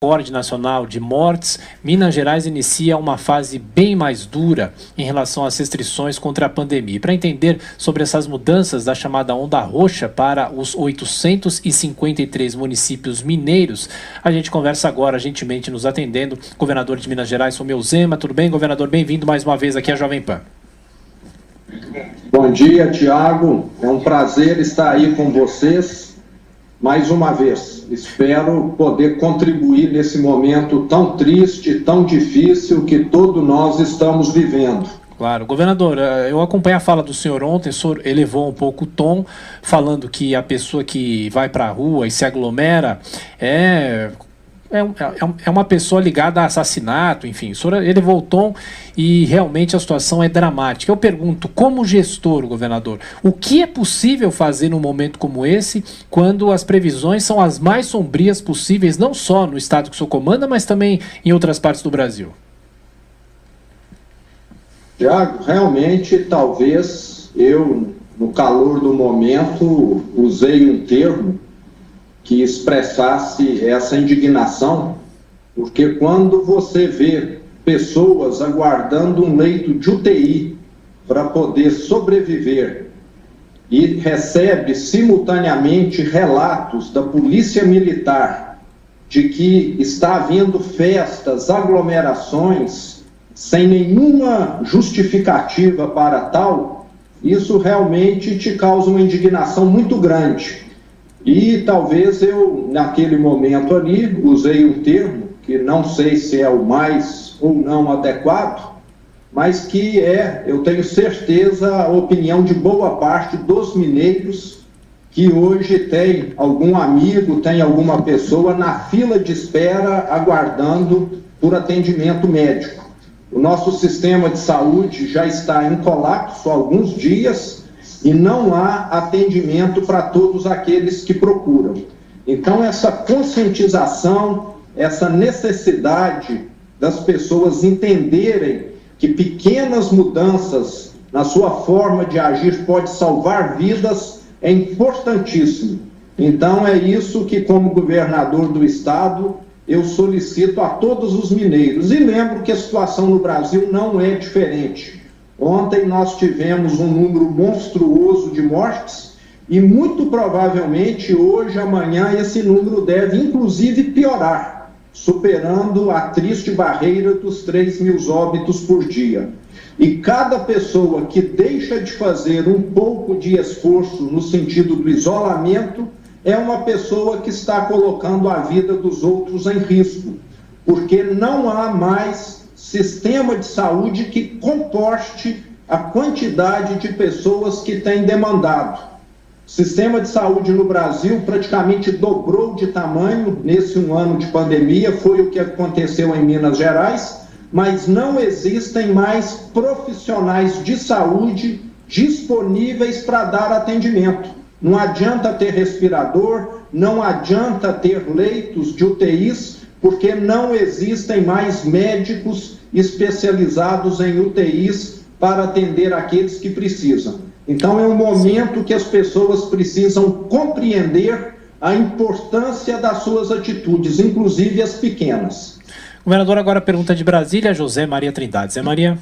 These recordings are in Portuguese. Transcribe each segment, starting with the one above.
recorde nacional de mortes, Minas Gerais inicia uma fase bem mais dura em relação às restrições contra a pandemia. Para entender sobre essas mudanças da chamada onda roxa para os 853 municípios mineiros, a gente conversa agora, gentilmente nos atendendo, governador de Minas Gerais, Romeu Zema. Tudo bem, governador? Bem-vindo mais uma vez aqui à Jovem Pan. Bom dia, Tiago. É um prazer estar aí com vocês mais uma vez. Espero poder contribuir nesse momento tão triste, tão difícil que todos nós estamos vivendo. Claro. Governador, eu acompanhei a fala do senhor ontem, o senhor elevou um pouco o tom, falando que a pessoa que vai para a rua e se aglomera é uma pessoa ligada a assassinato, enfim. O senhor elevou o tom e realmente a situação é dramática. Eu pergunto, como gestor, governador, o que é possível fazer num momento como esse, quando as previsões são as mais sombrias possíveis, não só no estado que o senhor comanda, mas também em outras partes do Brasil? Tiago, realmente, talvez eu, no calor do momento, usei um termo que expressasse essa indignação, porque quando você vê pessoas aguardando um leito de UTI para poder sobreviver e recebe simultaneamente relatos da Polícia Militar de que está havendo festas, aglomerações, sem nenhuma justificativa para tal, isso realmente te causa uma indignação muito grande. E talvez eu, naquele momento ali, usei um termo que não sei se é o mais ou não adequado, mas que eu tenho certeza, a opinião de boa parte dos mineiros que hoje tem algum amigo, tem alguma pessoa na fila de espera aguardando por atendimento médico. O nosso sistema de saúde já está em colapso há alguns dias e não há atendimento para todos aqueles que procuram. Então, essa conscientização, essa necessidade das pessoas entenderem que pequenas mudanças na sua forma de agir pode salvar vidas é importantíssimo. Então, é isso que, como governador do estado, eu solicito a todos os mineiros. E lembro que a situação no Brasil não é diferente. Ontem nós tivemos um número monstruoso de mortes e muito provavelmente hoje, amanhã, esse número deve inclusive piorar, superando a triste barreira dos 3.000 óbitos por dia. E cada pessoa que deixa de fazer um pouco de esforço no sentido do isolamento é uma pessoa que está colocando a vida dos outros em risco, porque não há mais sistema de saúde que comporte a quantidade de pessoas que tem demandado. O sistema de saúde no Brasil praticamente dobrou de tamanho nesse um ano de pandemia, foi o que aconteceu em Minas Gerais, mas não existem mais profissionais de saúde disponíveis para dar atendimento. Não adianta ter respirador, não adianta ter leitos de UTIs, porque não existem mais médicos especializados em UTIs para atender aqueles que precisam. Então, é um momento que as pessoas precisam compreender a importância das suas atitudes, inclusive as pequenas. Governador, agora pergunta de Brasília, José Maria Trindade. Zé Maria.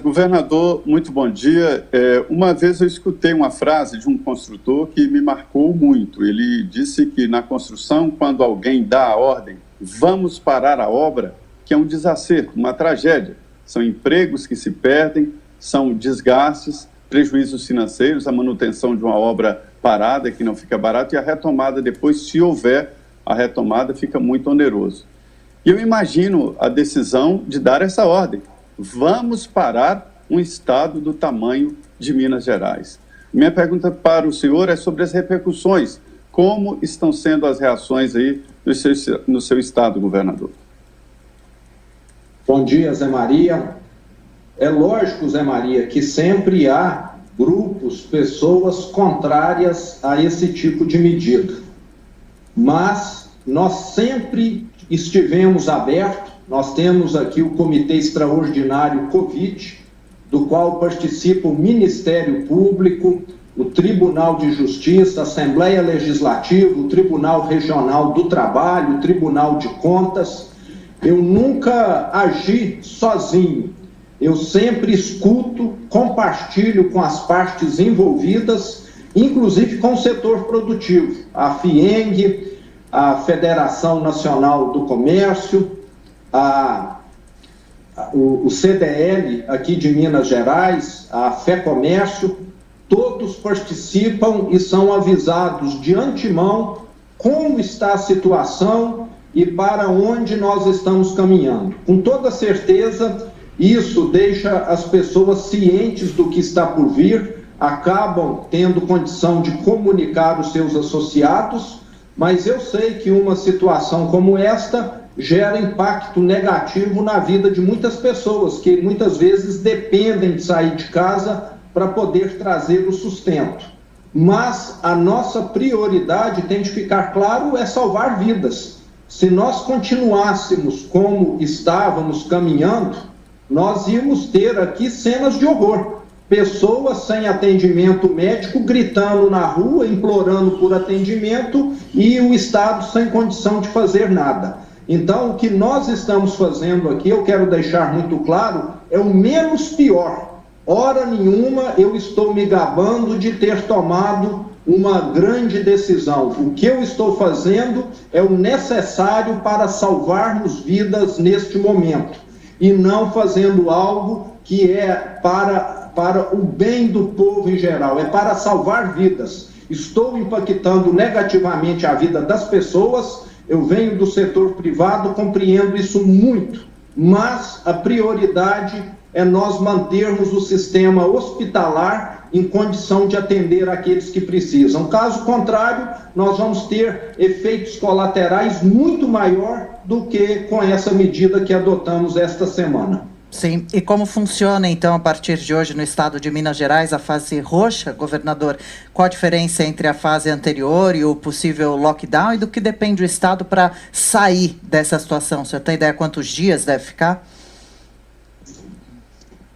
Governador, muito bom dia. Uma vez eu escutei uma frase de um construtor que me marcou muito. Ele disse que na construção, quando alguém dá a ordem, vamos parar a obra, que é um desacerto, uma tragédia. São empregos que se perdem, são desgastes, prejuízos financeiros, a manutenção de uma obra parada que não fica barato e a retomada depois, se houver a retomada, fica muito oneroso. E eu imagino a decisão de dar essa ordem. Vamos parar um estado do tamanho de Minas Gerais. Minha pergunta para o senhor é sobre as repercussões. Como estão sendo as reações aí no seu estado, governador? Bom dia, Zé Maria. É lógico, Zé Maria, que sempre há grupos, pessoas contrárias a esse tipo de medida. Mas nós sempre estivemos abertos. Nós temos aqui o Comitê Extraordinário Covid, do qual participa o Ministério Público, o Tribunal de Justiça, a Assembleia Legislativa, o Tribunal Regional do Trabalho, o Tribunal de Contas. Eu nunca agi sozinho. Eu sempre escuto, compartilho com as partes envolvidas, inclusive com o setor produtivo, a FIENG, a Federação Nacional do Comércio, o CDL aqui de Minas Gerais, a FEComércio, todos participam e são avisados de antemão como está a situação e para onde nós estamos caminhando. Com toda certeza, isso deixa as pessoas cientes do que está por vir, acabam tendo condição de comunicar os seus associados, mas eu sei que uma situação como esta gera impacto negativo na vida de muitas pessoas, que muitas vezes dependem de sair de casa para poder trazer o sustento. Mas a nossa prioridade, tem de ficar claro, é salvar vidas. Se nós continuássemos como estávamos caminhando, nós íamos ter aqui cenas de horror. Pessoas sem atendimento médico gritando na rua, implorando por atendimento e o Estado sem condição de fazer nada. Então, o que nós estamos fazendo aqui, eu quero deixar muito claro, é o menos pior. Hora nenhuma eu estou me gabando de ter tomado uma grande decisão. O que eu estou fazendo é o necessário para salvarmos vidas neste momento e não fazendo algo que é para o bem do povo em geral, é para salvar vidas. Estou impactando negativamente a vida das pessoas, eu venho do setor privado, compreendo isso muito, mas a prioridade é nós mantermos o sistema hospitalar em condição de atender aqueles que precisam. Caso contrário, nós vamos ter efeitos colaterais muito maior do que com essa medida que adotamos esta semana. Sim, e como funciona então a partir de hoje no estado de Minas Gerais a fase roxa, governador? Qual a diferença entre a fase anterior e o possível lockdown e do que depende o estado para sair dessa situação? O senhor tem ideia quantos dias deve ficar?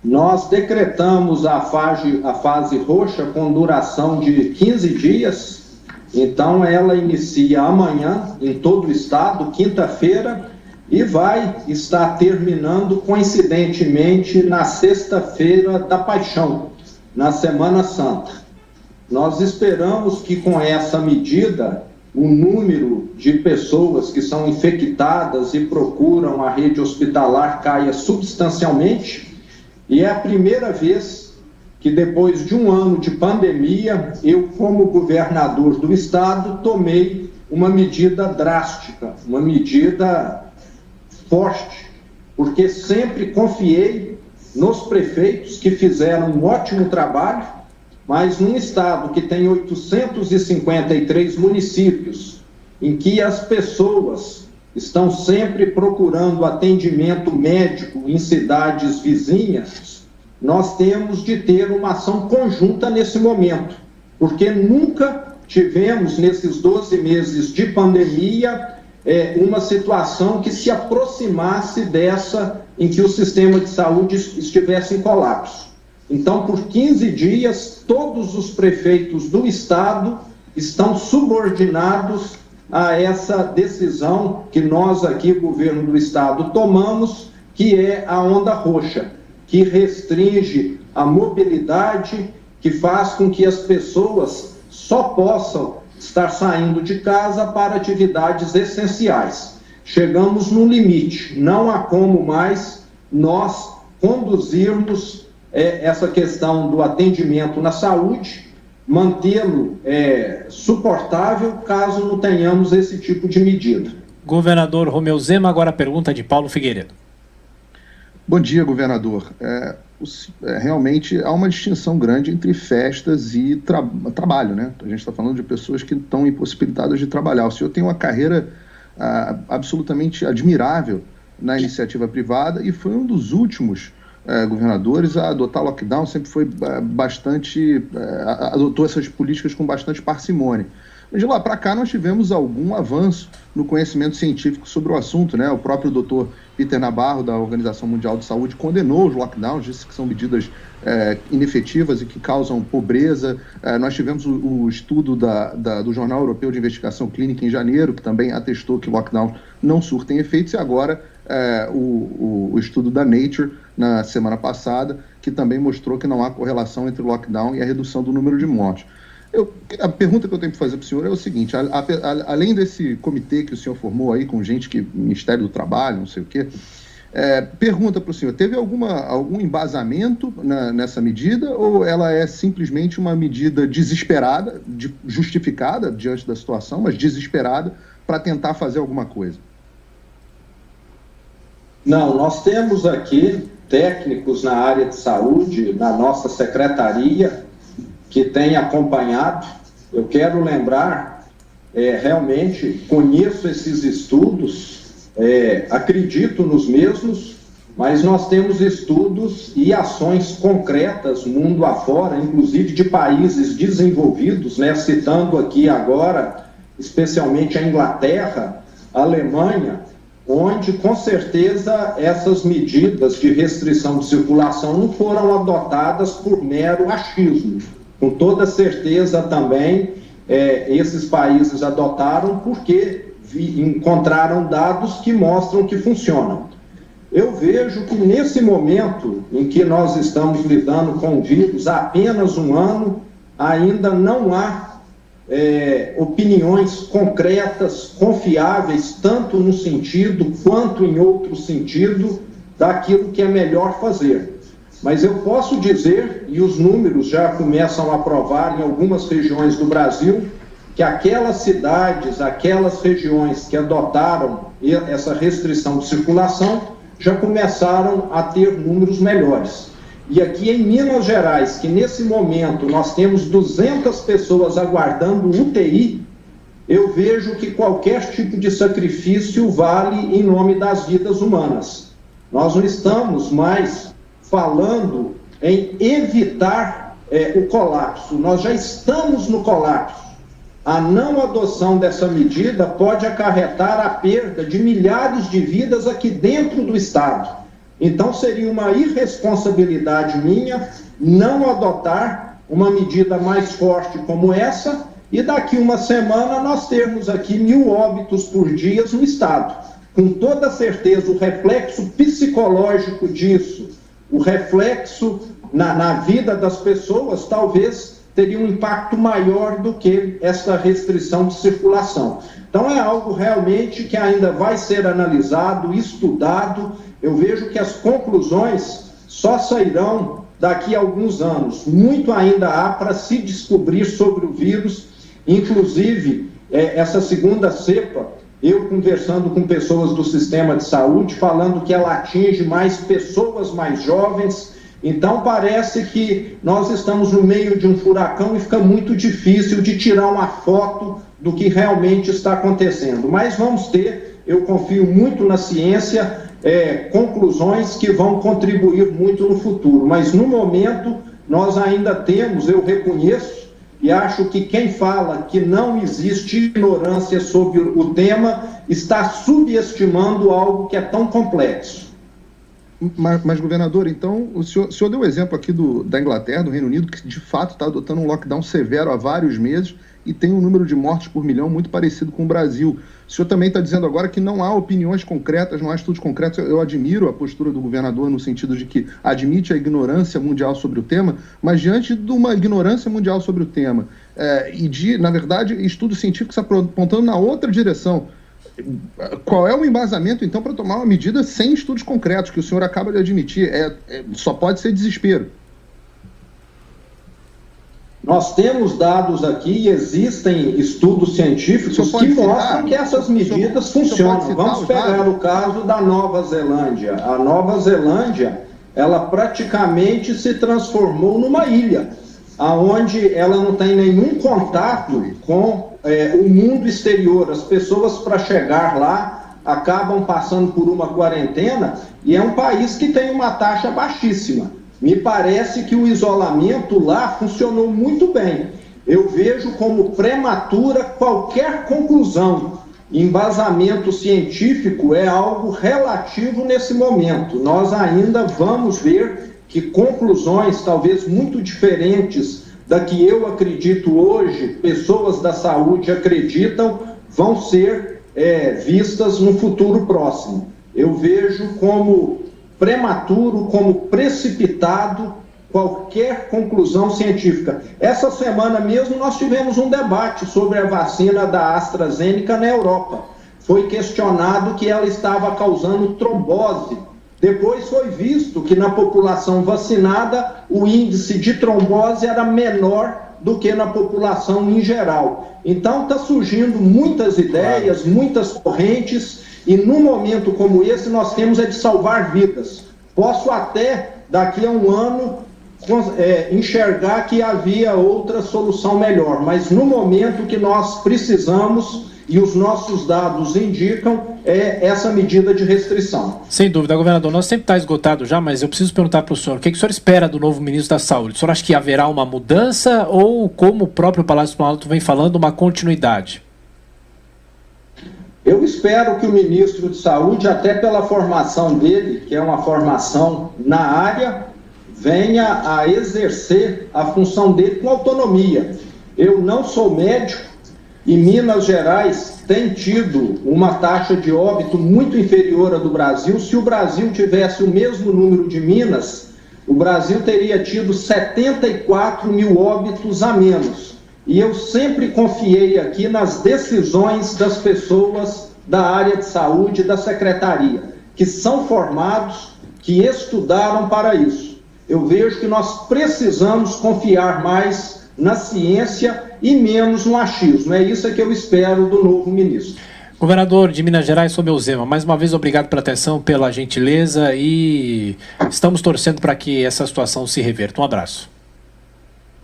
Nós decretamos a fase roxa com duração de 15 dias, então ela inicia amanhã em todo o estado, quinta-feira, e vai estar terminando coincidentemente na sexta-feira da Paixão, na Semana Santa. Nós esperamos que com essa medida o número de pessoas que são infectadas e procuram a rede hospitalar caia substancialmente, e é a primeira vez que depois de um ano de pandemia, eu como governador do estado tomei uma medida drástica, uma medida forte, porque sempre confiei nos prefeitos que fizeram um ótimo trabalho, mas num estado que tem 853 municípios, em que as pessoas estão sempre procurando atendimento médico em cidades vizinhas, nós temos de ter uma ação conjunta nesse momento, porque nunca tivemos nesses 12 meses de pandemia uma situação que se aproximasse dessa em que o sistema de saúde estivesse em colapso. Então, por 15 dias, todos os prefeitos do estado estão subordinados a essa decisão que nós aqui, governo do estado, tomamos, que é a onda roxa, que restringe a mobilidade, que faz com que as pessoas só possam estar saindo de casa para atividades essenciais. Chegamos no limite, não há como mais nós conduzirmos essa questão do atendimento na saúde, mantê-lo suportável caso não tenhamos esse tipo de medida. Governador Romeu Zema, agora a pergunta de Paulo Figueiredo. Bom dia, governador. Realmente há uma distinção grande entre festas e trabalho, né? A gente está falando de pessoas que estão impossibilitadas de trabalhar. O senhor tem uma carreira absolutamente admirável na iniciativa privada e foi um dos últimos governadores a adotar lockdown, sempre foi adotou essas políticas com bastante parcimônia. Mas de lá para cá nós tivemos algum avanço no conhecimento científico sobre o assunto, né? O próprio doutor Peter Nabarro, da Organização Mundial de Saúde, condenou os lockdowns, disse que são medidas inefetivas e que causam pobreza. Nós tivemos o estudo do Jornal Europeu de Investigação Clínica em janeiro, que também atestou que lockdowns não surtem efeitos, e agora o estudo da Nature, na semana passada, que também mostrou que não há correlação entre o lockdown e a redução do número de mortes. A pergunta que eu tenho que fazer para o senhor é o seguinte: além desse comitê que o senhor formou aí com gente que Ministério do Trabalho, não sei o quê, pergunta para o senhor, teve algum embasamento nessa medida, ou ela é simplesmente uma medida desesperada, justificada diante da situação, mas desesperada para tentar fazer alguma coisa? Não, nós temos aqui técnicos na área de saúde, na nossa secretaria, que tem acompanhado. Eu quero lembrar, realmente conheço esses estudos, acredito nos mesmos, mas nós temos estudos e ações concretas mundo afora, inclusive de países desenvolvidos, né, citando aqui agora, especialmente a Inglaterra, a Alemanha, onde com certeza essas medidas de restrição de circulação não foram adotadas por mero achismo. Com toda certeza também esses países adotaram porque encontraram dados que mostram que funcionam. Eu vejo que nesse momento em que nós estamos lidando com o vírus há apenas um ano, ainda não há opiniões concretas, confiáveis, tanto no sentido quanto em outro sentido, daquilo que é melhor fazer. Mas eu posso dizer, e os números já começam a provar em algumas regiões do Brasil, que aquelas cidades, aquelas regiões que adotaram essa restrição de circulação, já começaram a ter números melhores. E aqui em Minas Gerais, que nesse momento nós temos 200 pessoas aguardando UTI, eu vejo que qualquer tipo de sacrifício vale em nome das vidas humanas. Nós não estamos mais falando em evitar o colapso, nós já estamos no colapso. A não adoção dessa medida pode acarretar a perda de milhares de vidas aqui dentro do Estado. Então seria uma irresponsabilidade minha não adotar uma medida mais forte como essa e daqui uma semana nós termos aqui 1.000 óbitos por dia no Estado. Com toda certeza o reflexo psicológico disso, o reflexo na vida das pessoas, talvez teria um impacto maior do que essa restrição de circulação. Então é algo realmente que ainda vai ser analisado, estudado. Eu vejo que as conclusões só sairão daqui a alguns anos. Muito ainda há para se descobrir sobre o vírus, inclusive essa segunda cepa, eu conversando com pessoas do sistema de saúde, falando que ela atinge mais pessoas mais jovens. Então parece que nós estamos no meio de um furacão e fica muito difícil de tirar uma foto do que realmente está acontecendo. Mas vamos ter, eu confio muito na ciência, conclusões que vão contribuir muito no futuro. Mas no momento nós ainda temos, eu reconheço, e acho que quem fala que não existe ignorância sobre o tema está subestimando algo que é tão complexo. Mas governador, então, o senhor deu o exemplo aqui da Inglaterra, do Reino Unido, que de fato está adotando um lockdown severo há vários meses e tem um número de mortes por milhão muito parecido com o Brasil. O senhor também está dizendo agora que não há opiniões concretas, não há estudos concretos. Eu admiro a postura do governador no sentido de que admite a ignorância mundial sobre o tema, mas diante de uma ignorância mundial sobre o tema na verdade, estudos científicos apontando na outra direção, qual é o embasamento, então, para tomar uma medida sem estudos concretos, que o senhor acaba de admitir? Só pode ser desespero. Nós temos dados aqui, existem estudos científicos que mostram que essas medidas funcionam. Vamos pegar o caso da Nova Zelândia. A Nova Zelândia, ela praticamente se transformou numa ilha, onde ela não tem nenhum contato com o mundo exterior. As pessoas, para chegar lá, acabam passando por uma quarentena, e é um país que tem uma taxa baixíssima. Me parece que o isolamento lá funcionou muito bem. eu vejo como prematura qualquer conclusão. Embasamento científico é algo relativo nesse momento. Nós ainda vamos ver que conclusões talvez muito diferentes da que eu acredito hoje, pessoas da saúde acreditam, vão ser vistas no futuro próximo. Eu vejo como prematuro, como precipitado qualquer conclusão científica. Essa semana mesmo nós tivemos um debate sobre a vacina da AstraZeneca na Europa. Foi questionado que ela estava causando trombose. Depois foi visto que na população vacinada o índice de trombose era menor do que na população em geral. Então está surgindo muitas ideias, muitas correntes, e num momento como esse nós temos de salvar vidas. Posso até, daqui a um ano, enxergar que havia outra solução melhor, mas no momento que nós precisamos, e os nossos dados indicam, essa medida de restrição. Sem dúvida, governador. Nosso tempo está esgotado já, mas eu preciso perguntar para o senhor, o que o senhor espera do novo ministro da Saúde? O senhor acha que haverá uma mudança ou, como o próprio Palácio do Planalto vem falando, uma continuidade? Eu espero que o ministro de Saúde, até pela formação dele, que é uma formação na área, venha a exercer a função dele com autonomia. Eu não sou médico e Minas Gerais tem tido uma taxa de óbito muito inferior à do Brasil. Se o Brasil tivesse o mesmo número de Minas, o Brasil teria tido 74 mil óbitos a menos. E eu sempre confiei aqui nas decisões das pessoas da área de saúde da secretaria, que são formados, que estudaram para isso. Eu vejo que nós precisamos confiar mais na ciência e menos no achismo. É isso que eu espero do novo ministro. Governador de Minas Gerais, sou meu Zema. Mais uma vez, obrigado pela atenção, pela gentileza, e estamos torcendo para que essa situação se reverta. Um abraço.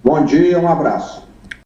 Bom dia, um abraço.